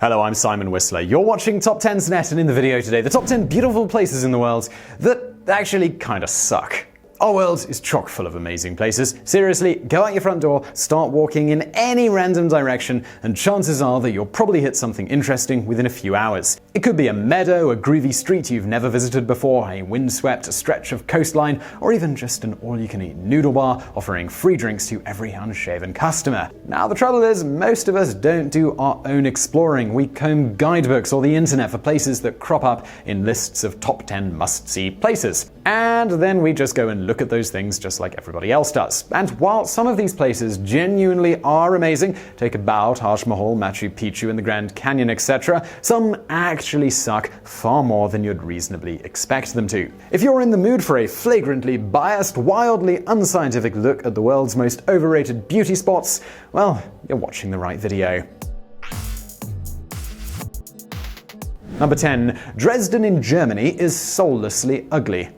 Hello, I'm Simon Whistler. You're watching TopTenzNet, and in the video today, the top 10 beautiful places in the world that actually kinda suck. Our world is chock full of amazing places. Seriously, go out your front door, start walking in any random direction, and chances are that you'll probably hit something interesting within a few hours. It could be a meadow, a groovy street you've never visited before, a windswept stretch of coastline, or even just an all-you-can-eat noodle bar offering free drinks to every unshaven customer. Now, the trouble is, most of us don't do our own exploring. We comb guidebooks or the internet for places that crop up in lists of top 10 must-see places. And then we just go and look at those things just like everybody else does. And while some of these places genuinely are amazing, take about Taj Mahal, Machu Picchu, and the Grand Canyon, etc., some actually suck far more than you'd reasonably expect them to. If you're in the mood for a flagrantly biased, wildly unscientific look at the world's most overrated beauty spots, well, you're watching the right video. Number 10. Dresden in Germany is soullessly ugly.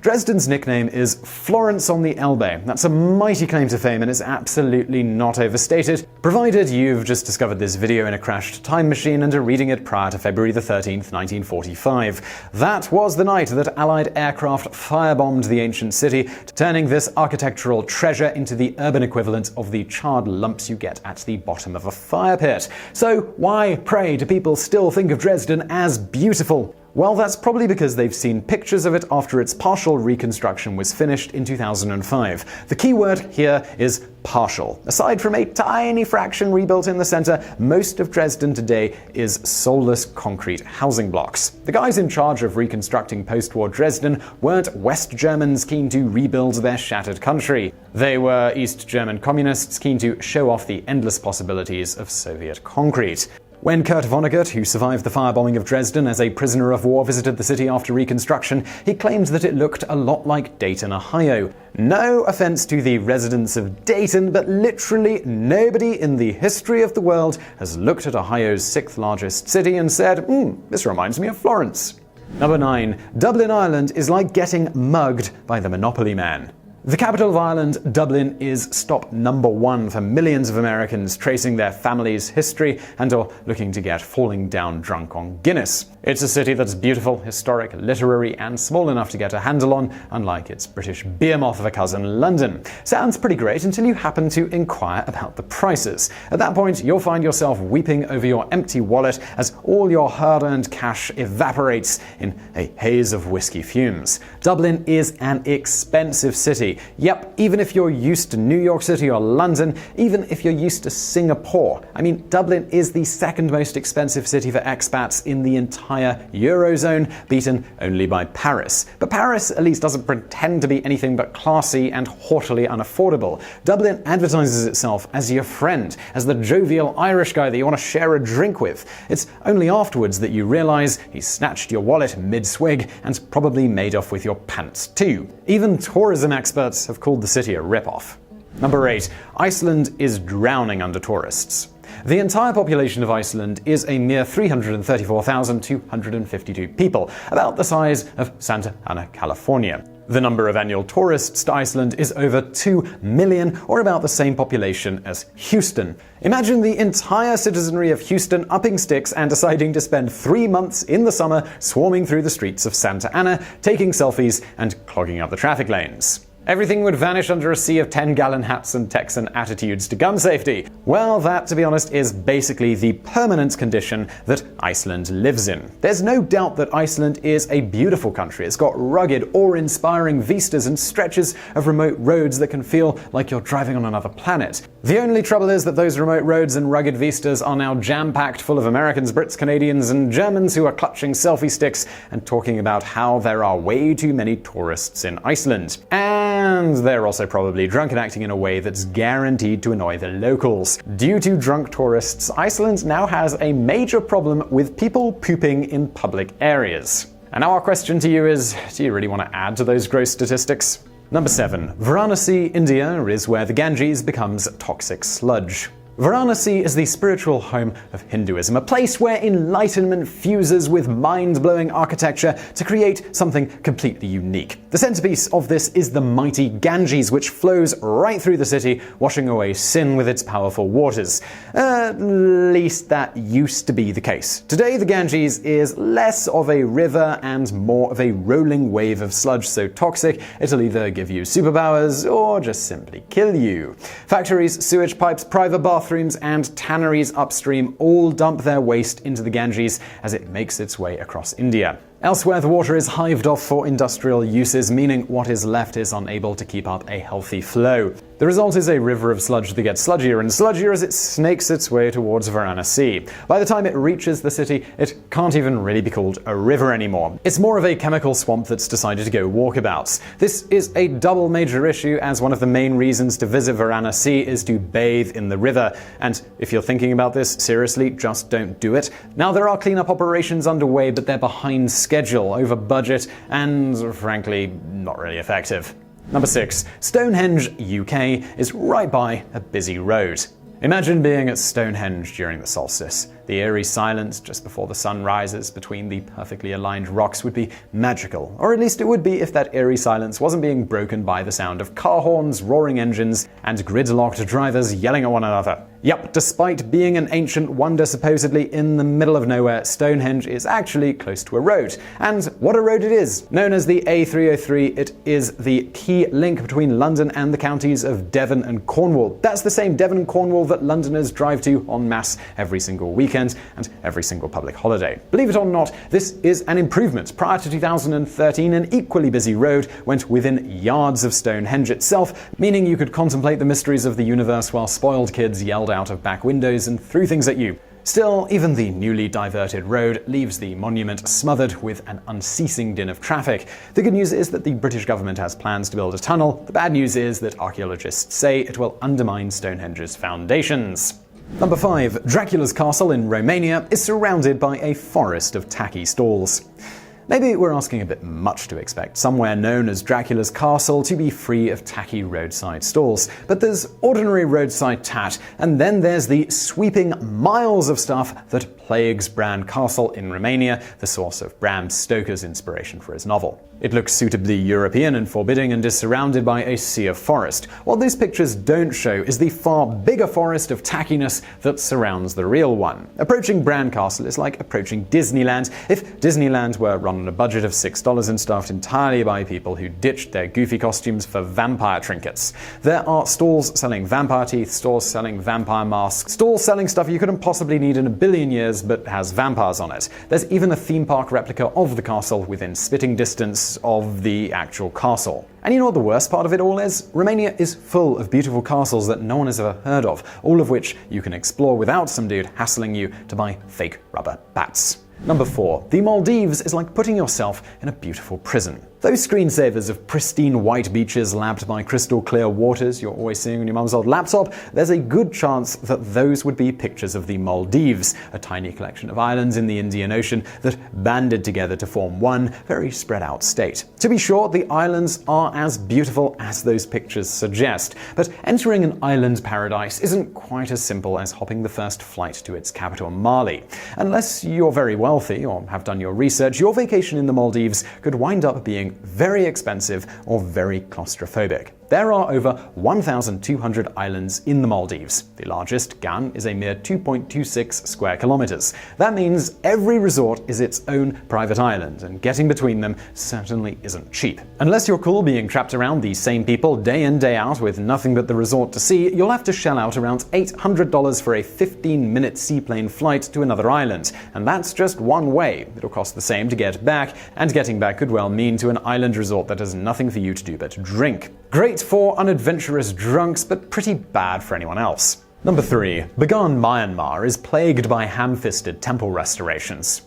Dresden's nickname is Florence on the Elbe. That's a mighty claim to fame and is absolutely not overstated, provided you've just discovered this video in a crashed time machine and are reading it prior to February the 13th, 1945. That was the night that Allied aircraft firebombed the ancient city, turning this architectural treasure into the urban equivalent of the charred lumps you get at the bottom of a fire pit. So why, pray, do people still think of Dresden as beautiful? Well, that's probably because they've seen pictures of it after its partial reconstruction was finished in 2005. The key word here is partial. Aside from a tiny fraction rebuilt in the center, most of Dresden today is soulless concrete housing blocks. The guys in charge of reconstructing post-war Dresden weren't West Germans keen to rebuild their shattered country. They were East German communists keen to show off the endless possibilities of Soviet concrete. When Kurt Vonnegut, who survived the firebombing of Dresden as a prisoner of war, visited the city after reconstruction, he claimed that it looked a lot like Dayton, Ohio. No offense to the residents of Dayton, but literally nobody in the history of the world has looked at Ohio's 6th largest city and said, this reminds me of Florence. Number 9. Dublin, Ireland is like getting mugged by the Monopoly Man. The capital of Ireland, Dublin, is stop number 1 for millions of Americans tracing their family's history and/or looking to get falling down drunk on Guinness. It's a city that's beautiful, historic, literary, and small enough to get a handle on, unlike its British behemoth of a cousin, London. Sounds pretty great until you happen to inquire about the prices. At that point, you'll find yourself weeping over your empty wallet as all your hard-earned cash evaporates in a haze of whiskey fumes. Dublin is an expensive city. Yep, even if you're used to New York City or London, even if you're used to Singapore. I mean, Dublin is the second most expensive city for expats in the entire Eurozone, beaten only by Paris. But Paris at least doesn't pretend to be anything but classy and haughtily unaffordable. Dublin advertises itself as your friend, as the jovial Irish guy that you want to share a drink with. It's only afterwards that you realize he snatched your wallet mid-swig and probably made off with your pants too. Even tourism experts have called the city a ripoff. Number 8. Iceland is drowning under tourists. The entire population of Iceland is a mere 334,252 people, about the size of Santa Ana, California. The number of annual tourists to Iceland is over 2 million, or about the same population as Houston. Imagine the entire citizenry of Houston upping sticks and deciding to spend 3 months in the summer swarming through the streets of Santa Ana, taking selfies and clogging up the traffic lanes. Everything would vanish under a sea of 10-gallon hats and Texan attitudes to gun safety. Well, that, to be honest, is basically the permanent condition that Iceland lives in. There's no doubt that Iceland is a beautiful country. It's got rugged, awe-inspiring vistas and stretches of remote roads that can feel like you're driving on another planet. The only trouble is that those remote roads and rugged vistas are now jam-packed full of Americans, Brits, Canadians, and Germans who are clutching selfie sticks and talking about how there are way too many tourists in Iceland. And they're also probably drunk and acting in a way that's guaranteed to annoy the locals. Due to drunk tourists, Iceland now has a major problem with people pooping in public areas. And now our question to you is, do you really want to add to those gross statistics? Number 7. Varanasi, India is where the Ganges becomes toxic sludge. Varanasi is the spiritual home of Hinduism, a place where enlightenment fuses with mind-blowing architecture to create something completely unique. The centerpiece of this is the mighty Ganges, which flows right through the city, washing away sin with its powerful waters. At least that used to be the case. Today, the Ganges is less of a river and more of a rolling wave of sludge so toxic it'll either give you superpowers or just simply kill you. Factories, sewage pipes, private bathrooms, and tanneries upstream all dump their waste into the Ganges as it makes its way across India. Elsewhere, the water is hived off for industrial uses, meaning what is left is unable to keep up a healthy flow. The result is a river of sludge that gets sludgier and sludgier as it snakes its way towards Varanasi. By the time it reaches the city, it can't even really be called a river anymore. It's more of a chemical swamp that's decided to go walkabouts. This is a double major issue, as one of the main reasons to visit Varanasi is to bathe in the river. And if you're thinking about this, seriously, just don't do it. Now, there are cleanup operations underway, but they're behind schedule, over budget, and frankly, not really effective. Number 6. Stonehenge, UK, is right by a busy road. Imagine being at Stonehenge during the solstice. The eerie silence just before the sun rises between the perfectly aligned rocks would be magical, or at least it would be if that eerie silence wasn't being broken by the sound of car horns, roaring engines, and gridlocked drivers yelling at one another. Yep, despite being an ancient wonder supposedly in the middle of nowhere, Stonehenge is actually close to a road. And what a road it is! Known as the A303, it is the key link between London and the counties of Devon and Cornwall. That's the same Devon and Cornwall that Londoners drive to en masse every single weekend and every single public holiday. Believe it or not, this is an improvement. Prior to 2013, an equally busy road went within yards of Stonehenge itself, meaning you could contemplate the mysteries of the universe while spoiled kids yelled out of back windows and threw things at you. Still, even the newly diverted road leaves the monument smothered with an unceasing din of traffic. The good news is that the British government has plans to build a tunnel. The bad news is that archaeologists say it will undermine Stonehenge's foundations. Number 5. Dracula's castle in Romania is surrounded by a forest of tacky stalls. Maybe we're asking a bit much to expect somewhere known as Dracula's castle to be free of tacky roadside stalls. But there's ordinary roadside tat, and then there's the sweeping miles of stuff that plagues Bran Castle in Romania, the source of Bram Stoker's inspiration for his novel. It looks suitably European and forbidding and is surrounded by a sea of forest. What these pictures don't show is the far bigger forest of tackiness that surrounds the real one. Approaching Bran Castle is like approaching Disneyland if Disneyland were run on a budget of $6 and staffed entirely by people who ditched their goofy costumes for vampire trinkets. There are stalls selling vampire teeth, stores selling vampire masks, stalls selling stuff you couldn't possibly need in a billion years but has vampires on it. There's even a theme park replica of the castle within spitting distance of the actual castle. And you know what the worst part of it all is? Romania is full of beautiful castles that no one has ever heard of, all of which you can explore without some dude hassling you to buy fake rubber bats. Number 4. The Maldives is like putting yourself in a beautiful prison. Those screensavers of pristine white beaches lapped by crystal clear waters you're always seeing on your mum's old laptop, there's a good chance that those would be pictures of the Maldives, a tiny collection of islands in the Indian Ocean that banded together to form one very spread out state. To be sure, the islands are as beautiful as those pictures suggest, but entering an island paradise isn't quite as simple as hopping the first flight to its capital, Mali. Unless you're very wealthy or have done your research, your vacation in the Maldives could wind up being very expensive or very claustrophobic. There are over 1,200 islands in the Maldives. The largest, Gan, is a mere 2.26 square kilometers. That means every resort is its own private island, and getting between them certainly isn't cheap. Unless you're cool being trapped around the same people day in day out with nothing but the resort to see, you'll have to shell out around $800 for a 15-minute seaplane flight to another island. And that's just one way. It'll cost the same to get back, and getting back could well mean to an island resort that has nothing for you to do but drink. Great for unadventurous drunks, but pretty bad for anyone else. Number 3. Bagan, Myanmar is plagued by ham-fisted temple restorations.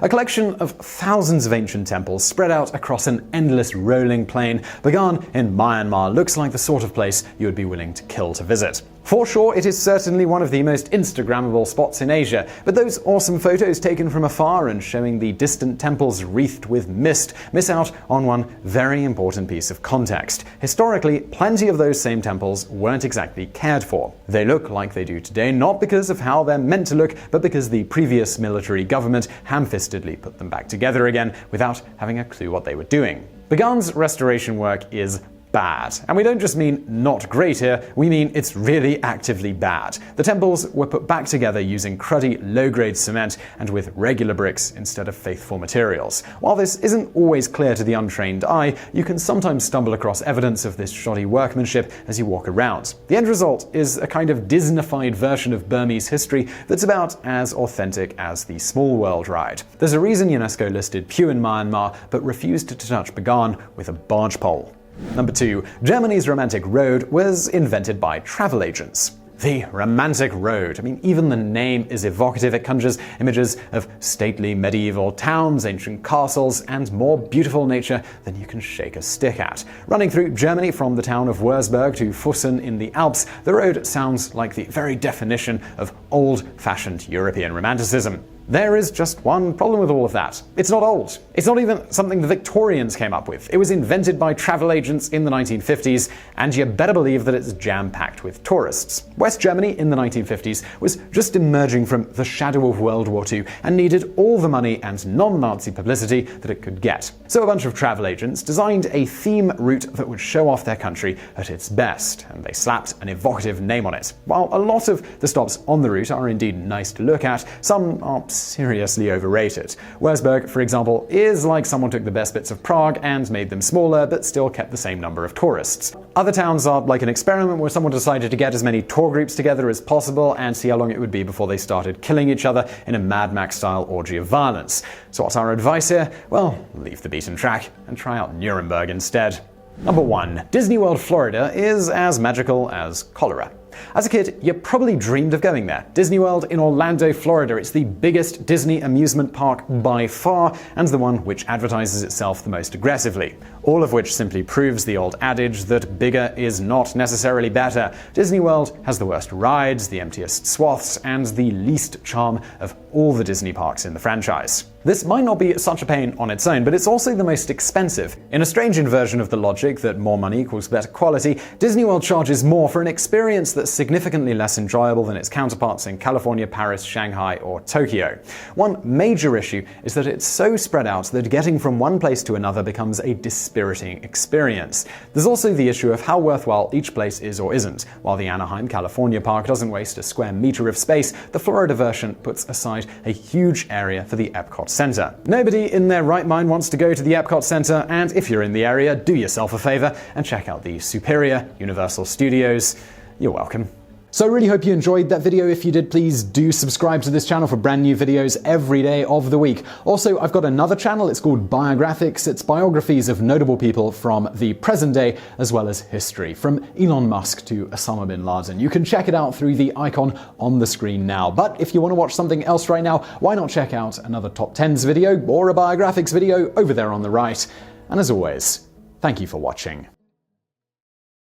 A collection of thousands of ancient temples spread out across an endless rolling plain, Bagan in Myanmar looks like the sort of place you would be willing to kill to visit. For sure, it is certainly one of the most Instagrammable spots in Asia, but those awesome photos taken from afar and showing the distant temples wreathed with mist miss out on one very important piece of context. Historically, plenty of those same temples weren't exactly cared for. They look like they do today not because of how they're meant to look, but because the previous military government ham-fistedly put them back together again without having a clue what they were doing. Bagan's restoration work is bad. And we don't just mean not great here, we mean it's really actively bad. The temples were put back together using cruddy, low-grade cement and with regular bricks instead of faithful materials. While this isn't always clear to the untrained eye, you can sometimes stumble across evidence of this shoddy workmanship as you walk around. The end result is a kind of Disneyfied version of Burmese history that's about as authentic as the Small World ride. There's a reason UNESCO listed Pew in Myanmar, but refused to touch Bagan with a barge pole. Number 2. Germany's romantic road was invented by travel agents. The romantic road. I mean, even the name is evocative. It conjures images of stately medieval towns, ancient castles, and more beautiful nature than you can shake a stick at. Running through Germany from the town of Würzburg to Fussen in the Alps, the road sounds like the very definition of old-fashioned European romanticism. There is just one problem with all of that. It's not old. It's not even something the Victorians came up with. It was invented by travel agents in the 1950s, and you better believe that it's jam-packed with tourists. West Germany in the 1950s was just emerging from the shadow of World War II and needed all the money and non-Nazi publicity that it could get. So a bunch of travel agents designed a theme route that would show off their country at its best, and they slapped an evocative name on it. While a lot of the stops on the route are indeed nice to look at, some are seriously overrated. Würzburg, for example, is like someone took the best bits of Prague and made them smaller, but still kept the same number of tourists. Other towns are like an experiment where someone decided to get as many tour groups together as possible and see how long it would be before they started killing each other in a Mad Max-style orgy of violence. So what's our advice here? Well, leave the beaten track and try out Nuremberg instead. Number 1. Disney World, Florida is as magical as cholera. As a kid, you probably dreamed of going there. Disney World in Orlando, Florida. It's the biggest Disney amusement park by far, and the one which advertises itself the most aggressively. All of which simply proves the old adage that bigger is not necessarily better. Disney World has the worst rides, the emptiest swaths, and the least charm of all the Disney parks in the franchise. This might not be such a pain on its own, but it's also the most expensive. In a strange inversion of the logic that more money equals better quality, Disney World charges more for an experience that's significantly less enjoyable than its counterparts in California, Paris, Shanghai, or Tokyo. One major issue is that it's so spread out that getting from one place to another becomes a dispiriting experience. There's also the issue of how worthwhile each place is or isn't. While the Anaheim, California park doesn't waste a square meter of space, the Florida version puts aside a huge area for the Epcot Center. Nobody in their right mind wants to go to the Epcot Center, and if you're in the area, do yourself a favor and check out the superior Universal Studios. You're welcome. So I really hope you enjoyed that video. If you did, please do subscribe to this channel for brand new videos every day of the week. Also, I've got another channel. It's called Biographics. It's biographies of notable people from the present day as well as history, from Elon Musk to Osama bin Laden. You can check it out through the icon on the screen now. But if you want to watch something else right now, why not check out another TopTenz video or a Biographics video over there on the right. And as always, thank you for watching.